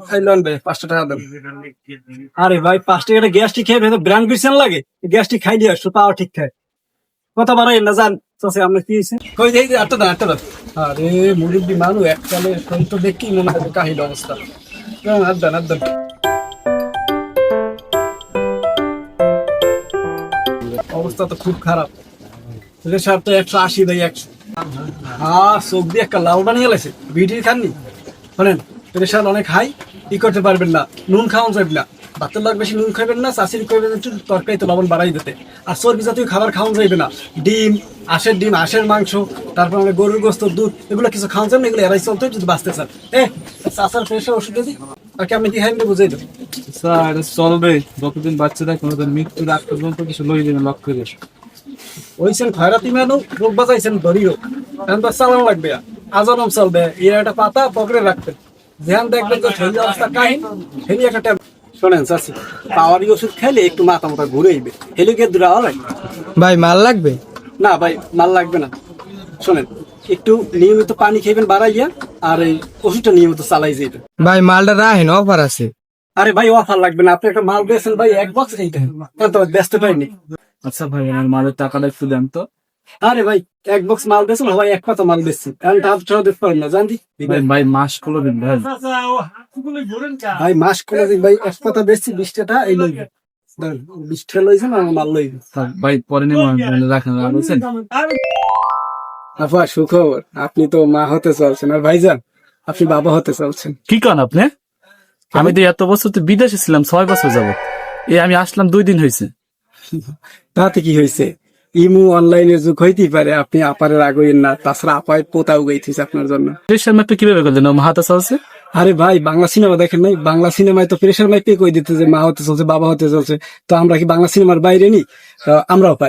খাইলেন ভাই 500 টাকা দেন। আরে ভাই 5 টাকা গ্যাসটি খেয়ে ভেতর ব্র্যান্ড বিরসেন লাগে, গ্যাসটি খাই দিয়ে আসছো তাও ঠিক থাকে। কথা বাড়াই না জান চাচা, আমরা কি হয়েছে কই দেই 8টা দান 8টা দান। আরে মুরব্বি মানুষ এককালে শরীর তো দেখি মনে হয় কাহিল অবস্থা। আদান আদান অবস্থা তো খুব খারাপ। প্রেশার তো 180 ভাই 100। হ্যাঁ চোখ দিয়ে একটা লাল বানিয়ে গেছে। বিড়ি খাননি শোনেন, প্রেশার অনেক হাই, ই করতে পারবেন না, নুন খাওয়ান যাবে না, ভাতের লোক বেশি নুন খাবেন না, চাষির করবেন একটু তরকারিতে লবণ বাড়াই দিতে। আর চর্বি জাতীয় খাবার খাওয়ান যাইবে না, ডিম, হাঁসের মাংস, তারপর আমরা গরুর গোস্ত, দুধ, এগুলো কিছু খাওয়ান যাবেন, এগুলো এড়াই চলতে যদি বাঁচতে চান। চাষার প্রেশার ওষুধ দিই আর কি আপনি কি খাইবেন বুঝাই দেবেন। স্যার চলবে, যতদিন বাচ্চাদের কোনোদিন মৃত্যুর আগ পর্যন্ত কিছু লই দিন লক্ষ্য করে। ওইছেন খয়রাতি মানু রোগ বাজাইছেন ধরি রোগ, এখন তো চালানো লাগবে, আজনম চলবে। এর একটা পাতা পকেটে রাখবেন, ধ্যান দেখবেন যে শরীর অবস্থা কাহিন হেলি একটা। শোনেন চাষি, পাওয়ারি ওষুধ খাইলে একটু মাথা মাথা ঘুরে আইবে, হেলিকে দূরা হয়। ভাই মাল লাগবে? না ভাই মাল লাগবে না। শোনেন, একটু নিয়মিত পানি খাইবেন বাড়াইয়া, আর এই ওষুধটা নিয়মিত চালাই যাইবে। ভাই মালটা রাহেন, অফার আছে। আরে ভাই অফার লাগবে না, আপনি একটা মাল বেছেন ভাই 1 বক্স এইটা তো ব্যস্ত পাইনি। আচ্ছা ভাই, আমার মালের টাকাটা একটু দেন তো। আরে ভাই 1 বক্স মাল বেছেন, ভাই 1 পাতা মাল বেচছি, এখন টাকা দিতে পারেন না জানি ভাই মাস গুলো দিন ভাই। ভাই মাস করে দিন ভাই, 1 পাতা বেচছি 20 টাকা, এই লইবে 20 টাকা লইছেন আর মাল লইবে। ভাই পরে নিয়ে রাখেন বুঝছেন। আপা সুখবর, আপনি তো মা হতে চলছেন, আর ভাইজান আপনি বাবা হতে চলছেন। কি কন আপনি? আমি তো এত বছর তো বিদেশে ছিলাম, 6 বছর যাবত। আমি আসলাম 2 দিন হয়েছে। তাতে কি হয়েছে, ইমু অনলাইনের যুগ হইতেই পারে, আপনি আপারের আগুইন না, তাছাড়া আপায় পোতাও গাইতেছে আপনার জন্য। প্রেশার ম্যাপটা কিভাবে করলেন? মা হাতে চলছে। আরে ভাই বাংলা সিনেমা দেখেন নাই? বাংলা সিনেমায় তো প্রেশার মাইপে কই দিতে যে মা হতে চলছে, বাবা হতে চলছে। তো আমরা কি বাংলা সিনেমার বাইরে নি? আমরাও পারি।